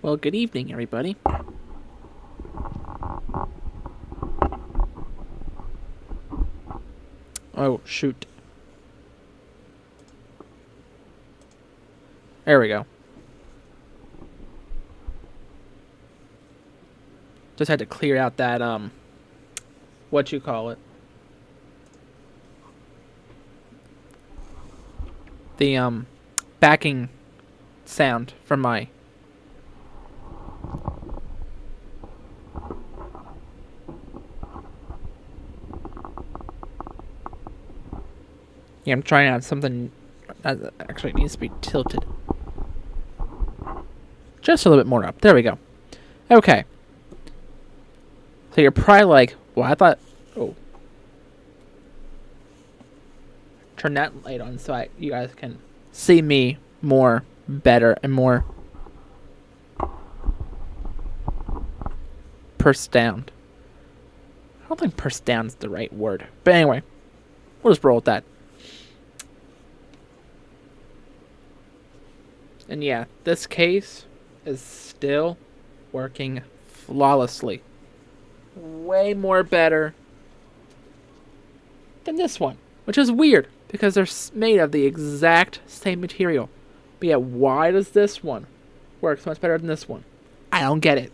Well, good evening, everybody. Oh, shoot. There we go. Just had to clear out that, what you call it? The, backing sound from my... Yeah, I'm trying out something that actually needs to be tilted. Just a little bit more up. There we go. Okay. So you're probably like, well, I thought... Oh. Turn that light on so you guys can see me more, better, and more pursed down. I don't think pursed down is the right word. But anyway, we'll just roll with that. And yeah, this case is still working flawlessly. Way more better than this one, which is weird because they're made of the exact same material. But yeah, why does this one work so much better than this one? I don't get it.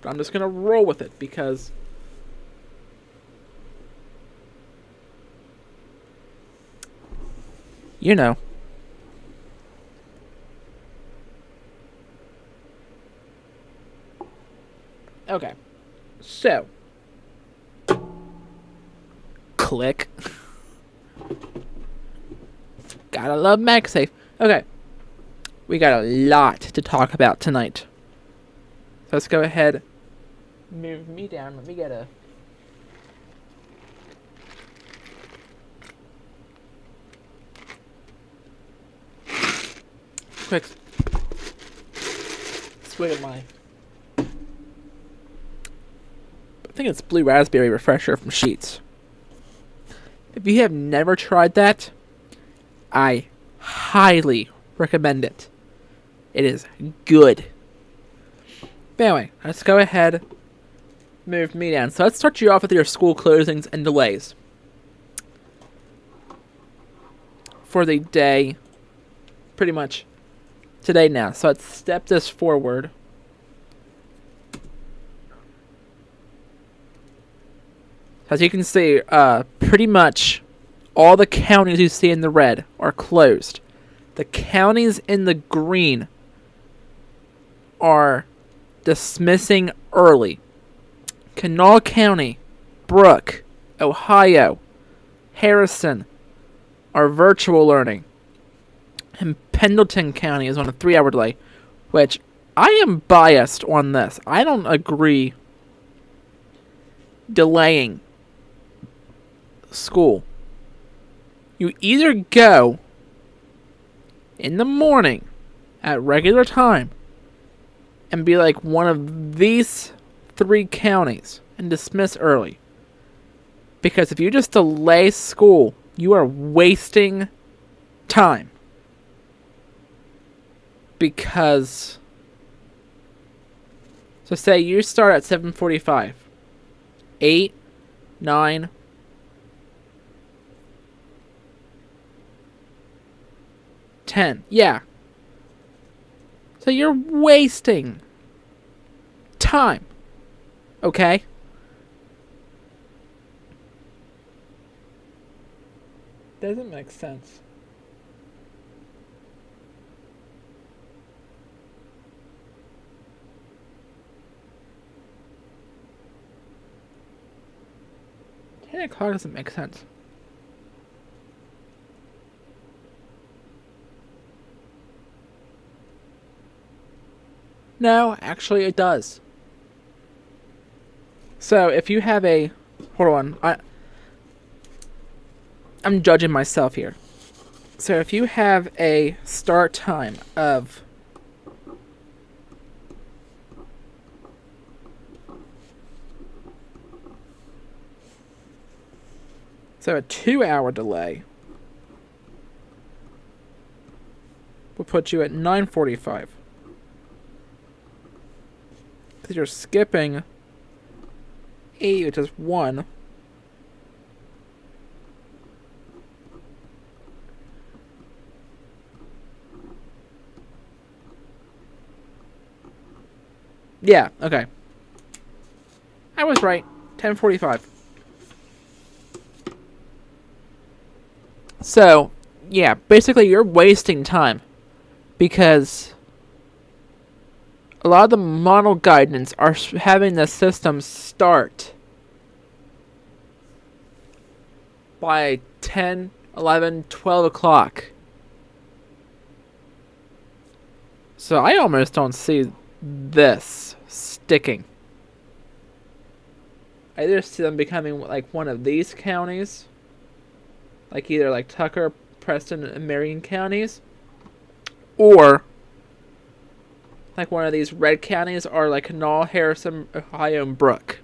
But I'm just gonna roll with it because you know. Okay. So. Click. Gotta love MagSafe. Okay. We got a lot to talk about tonight. So let's go ahead. Move me down. Let me get a... quick swig of my... I think it's Blue Raspberry Refresher from Sheets. If you have never tried that, I highly recommend it. It is good. But anyway, let's go ahead. Move me down. So let's start you off with your school closings and delays. For the day, pretty much today now. So let's step this forward. As you can see, pretty much all the counties you see in the red are closed. The counties in the green are dismissing early. Kanawha County, Brooke, Ohio, Harrison are virtual learning. And Pendleton County is on a 3-hour delay, which I am biased on this. I don't agree delaying school. You either go in the morning at regular time and be like one of these 3 counties and dismiss early. Because if you just delay school, you are wasting time. Because, so say you start at 7:45, 8, 9, 10. Yeah. So you're wasting time. Okay? Doesn't make sense. $10 doesn't make sense. No, actually it does. So if you have a... Hold on. I'm judging myself here. So if you have a start time of... So a 2-hour delay will put you at 9:45. Because you're skipping 8, which is 1. Yeah, okay. I was right. 10:45. So, yeah, basically you're wasting time. Because a lot of the model guidance are having the system start by 10, 11, 12 o'clock. So I almost don't see this sticking. I either see them becoming like one of these counties, like either like Tucker, Preston, and Marion counties, or like one of these red counties, or like Kanawha, Harrison, Ohio, and Brooke.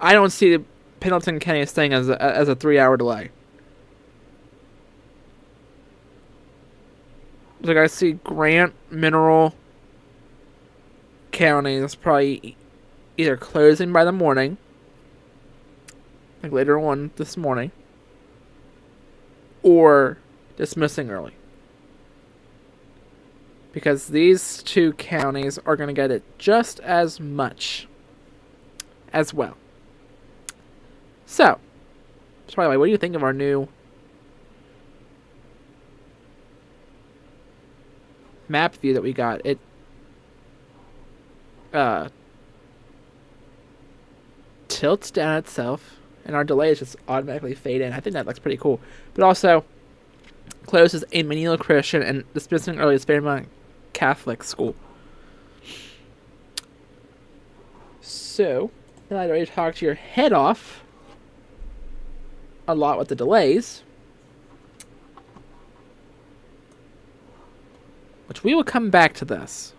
I don't see Pendleton County staying as a 3-hour delay. Like I see Grant, Mineral counties probably either closing by the morning, like later on this morning, or dismissing early. Because these two counties are going to get it just as much as well. So, by the way, what do you think of our new map view that we got? It tilts down itself, and our delays just automatically fade in. I think that looks pretty cool. But also, closes a Manila Christian and dismissing early is Fairmont Catholic school. So, now I'd already talked your head off a lot with the delays, which we will come back to this.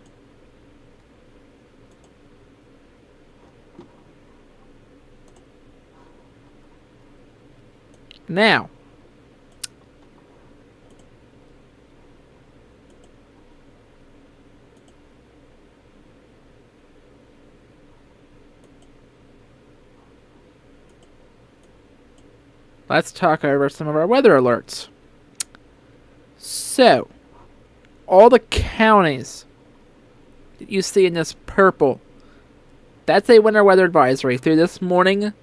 Now, let's talk over some of our weather alerts. So, all the counties that you see in this purple, that's a winter weather advisory through this morning.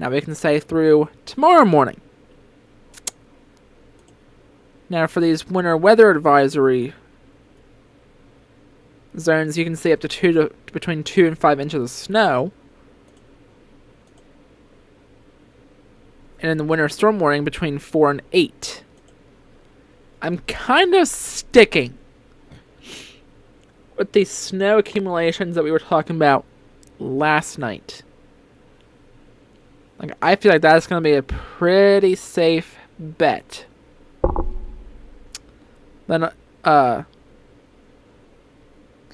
Now we can say through tomorrow morning. Now for these winter weather advisory zones, you can see up to between 2 and 5 inches of snow. And in the winter storm warning, between 4 and 8. I'm kind of sticking with the snow accumulations that we were talking about last night. Like, I feel like that's going to be a pretty safe bet. Then,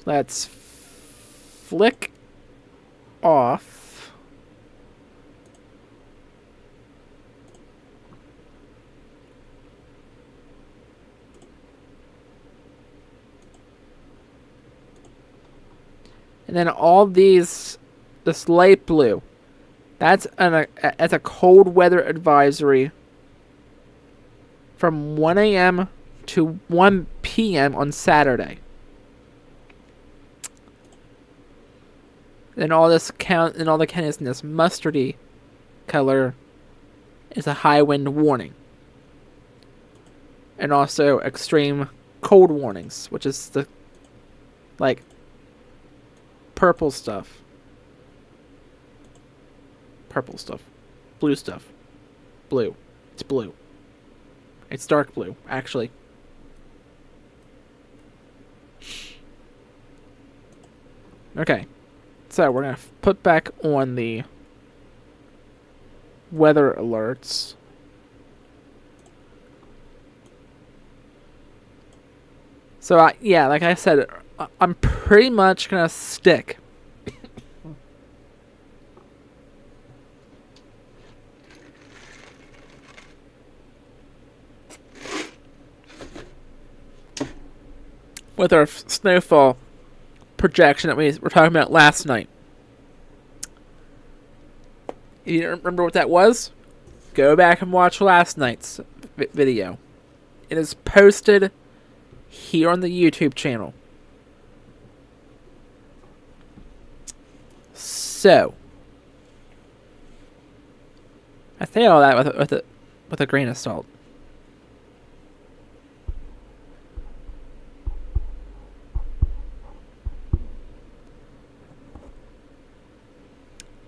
let's flick off and then all these, this light blue, that's a cold weather advisory from 1 a.m. to 1 p.m. on Saturday. Then all this and all the counties in this mustardy color is a high wind warning. And also extreme cold warnings, which is the like purple stuff. Purple stuff. Blue stuff. Blue. It's blue. It's dark blue, actually. Okay. So, we're going to put back on the weather alerts. So, yeah, like I said, I'm pretty much going to stick with our snowfall projection that we were talking about last night. You don't remember what that was? Go back and watch last night's video. It is posted here on the YouTube channel. So, I say all that with a grain of salt.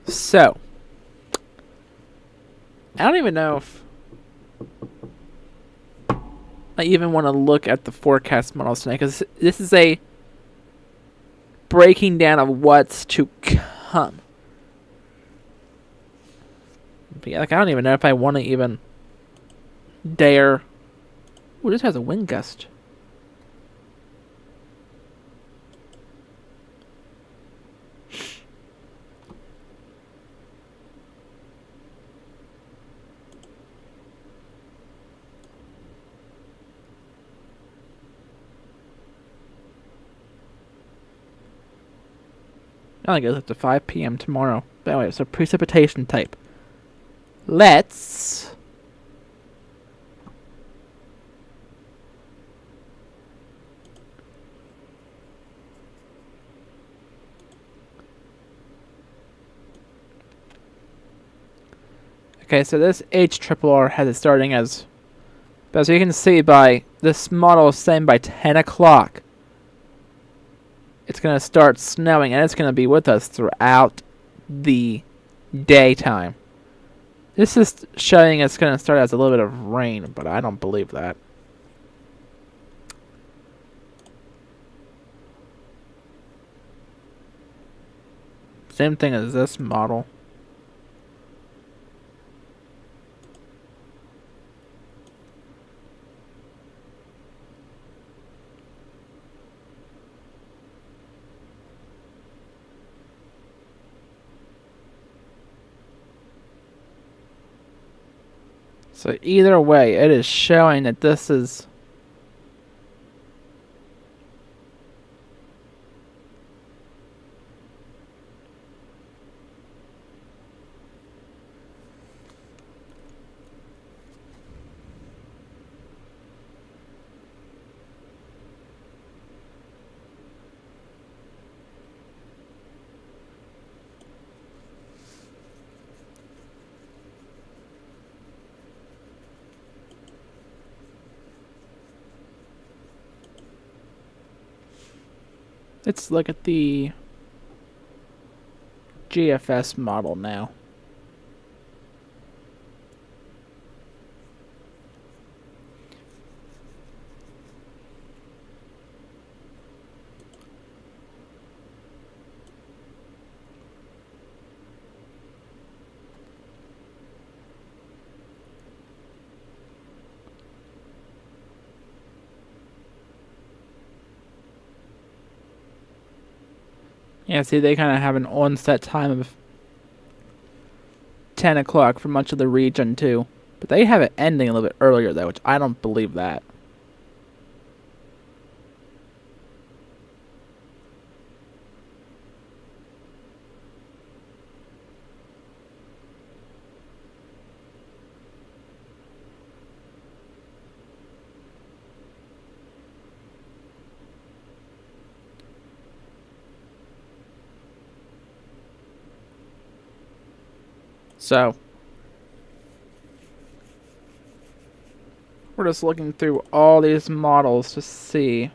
So, I don't even know if I even want to look at the forecast models tonight, because this is a breaking down of what's to come. But yeah, like, I don't even know if I want to even dare. Ooh, this has a wind gust. I think it goes up to 5 p.m. tomorrow. But anyway, so precipitation type. Let's okay, so this HRRR has it starting as, but as you can see by this model saying by 10 o'clock, it's going to start snowing, and it's going to be with us throughout the daytime. This is showing it's going to start as a little bit of rain, but I don't believe that. Same thing as this model. So either way, it is showing that this is let's look at the GFS model now. Yeah, see, they kind of have an onset time of 10 o'clock for much of the region, too. But they have it ending a little bit earlier, though, which I don't believe that. So, we're just looking through all these models to see.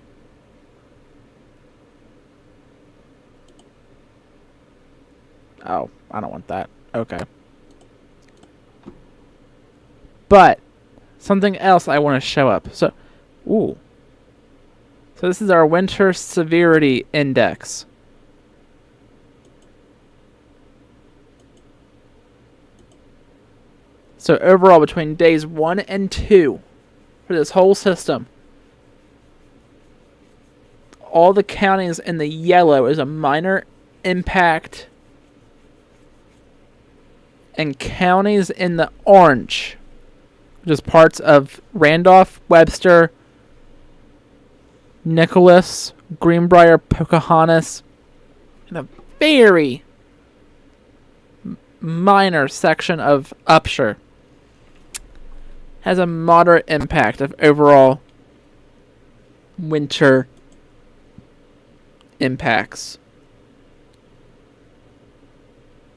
Oh, I don't want that. Okay. But, something else I want to show up. So, ooh. So this is our winter severity index. So overall, between days 1 and 2 for this whole system, all the counties in the yellow is a minor impact, and counties in the orange, which is parts of Randolph, Webster, Nicholas, Greenbrier, Pocahontas, and a very minor section of Upshur has a moderate impact of overall winter impacts.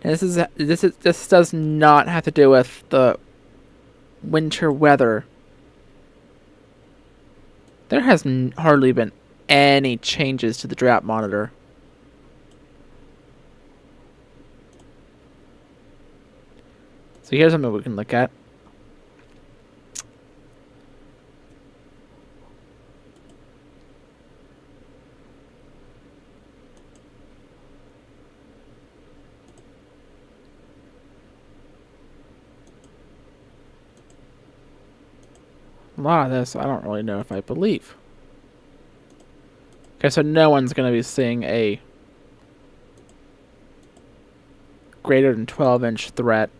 And this does not have to do with the winter weather. There has hardly been any changes to the drought monitor. So here's something we can look at. A lot of this, I don't really know if I believe. Okay, so no one's going to be seeing a greater than 12-inch threat.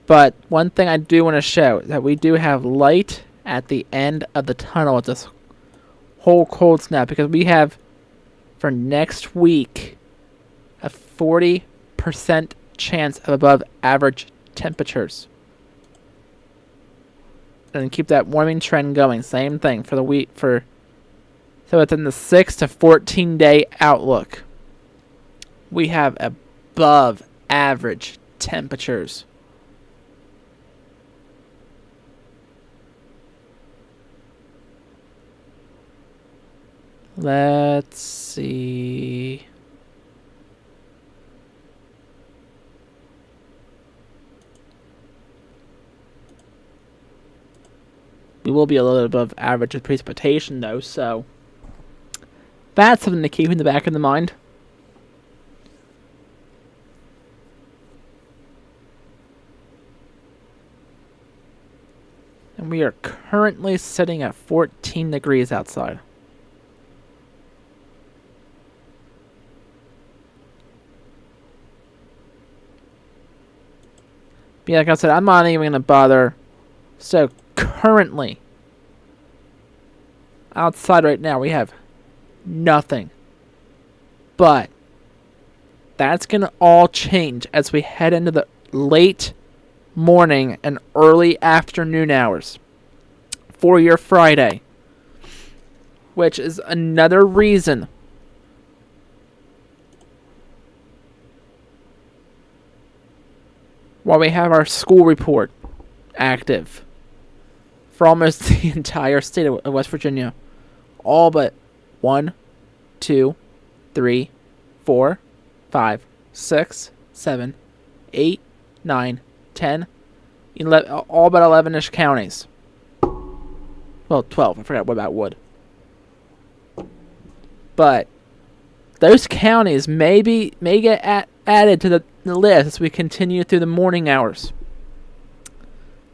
But one thing I do want to show is that we do have light at the end of the tunnel with this whole cold snap, because we have, for next week, a 40% chance of above average temperatures. And keep that warming trend going. Same thing for the week. So within the 6 to 14 day outlook, we have above average temperatures. Let's see. We will be a little above average with precipitation, though, so that's something to keep in the back of the mind. And we are currently sitting at 14 degrees outside. But yeah, like I said, I'm not even going to bother. So currently, outside right now, we have nothing. But that's going to all change as we head into the late morning and early afternoon hours for your Friday. Which is another reason why we have our school report active for almost the entire state of West Virginia. All but 1, 2, 3, 4, 5, 6, 7, 8, 9, 10, 11, all but 11-ish counties. Well, 12. I forgot what about Wood. But those counties may get added to the list as we continue through the morning hours.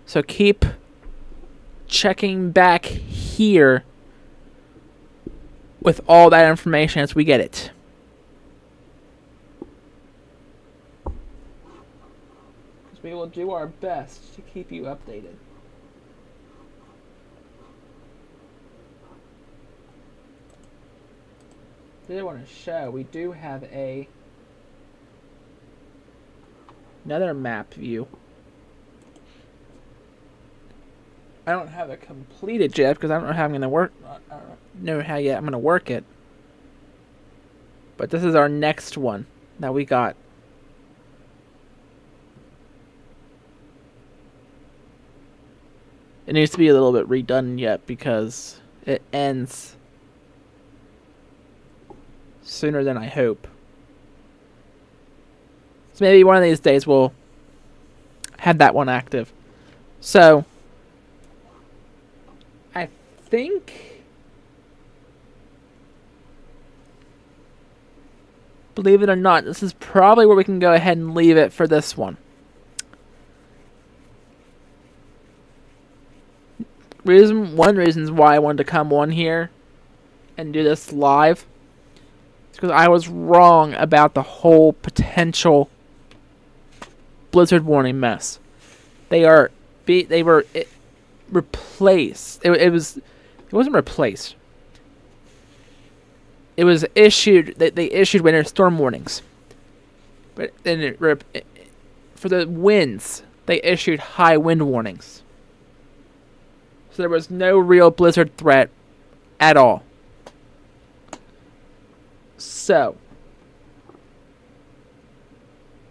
So keep checking back here with all that information as we get it. Because we will do our best to keep you updated. I did want to show we do have another map view. I don't have it completed yet because I don't know how I'm going to work. I don't know how yet I'm going to work it. But this is our next one that we got. It needs to be a little bit redone yet because it ends sooner than I hope. So maybe one of these days we'll have that one active. So I think, believe it or not, this is probably where we can go ahead and leave it for this one. One of the reasons why I wanted to come on here and do this live is because I was wrong about the whole potential blizzard warning mess. They were replaced. It was It wasn't replaced. It was issued. They issued winter storm warnings, but then for the winds, they issued high wind warnings. So there was no real blizzard threat at all. So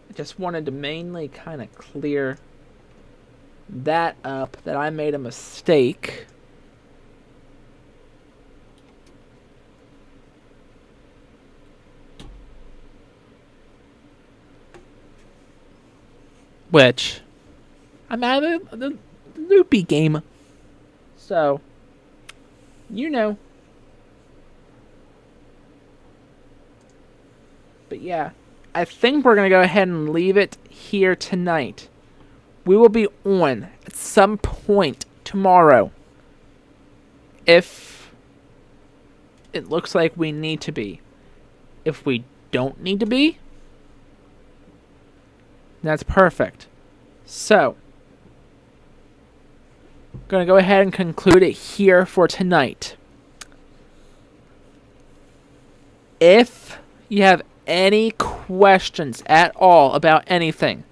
I just wanted to mainly kind of clear that up, that I made a mistake. Which, I'm out of the loopy game. So, you know. But yeah, I think we're going to go ahead and leave it here tonight. We will be on at some point tomorrow, if it looks like we need to be. If we don't need to be, that's perfect. So, I'm going to go ahead and conclude it here for tonight. If you have any questions at all about anything,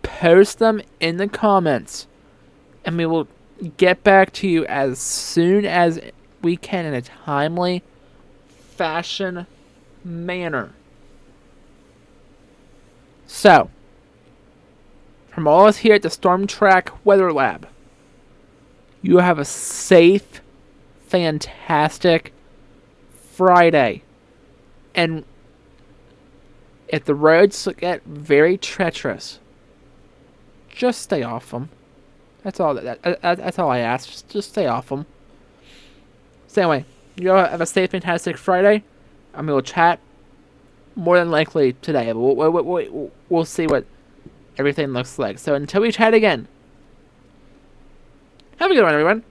post them in the comments, and we will get back to you as soon as we can in a timely fashion manner. So, from all of us here at the Storm Track Weather Lab, you have a safe, fantastic Friday. And if the roads get very treacherous, just stay off them. That's all. That's all I ask. Just stay off them. So anyway, you all have a safe, fantastic Friday. And we will chat more than likely today. We'll see what everything looks like. So until we chat again, have a good one, everyone.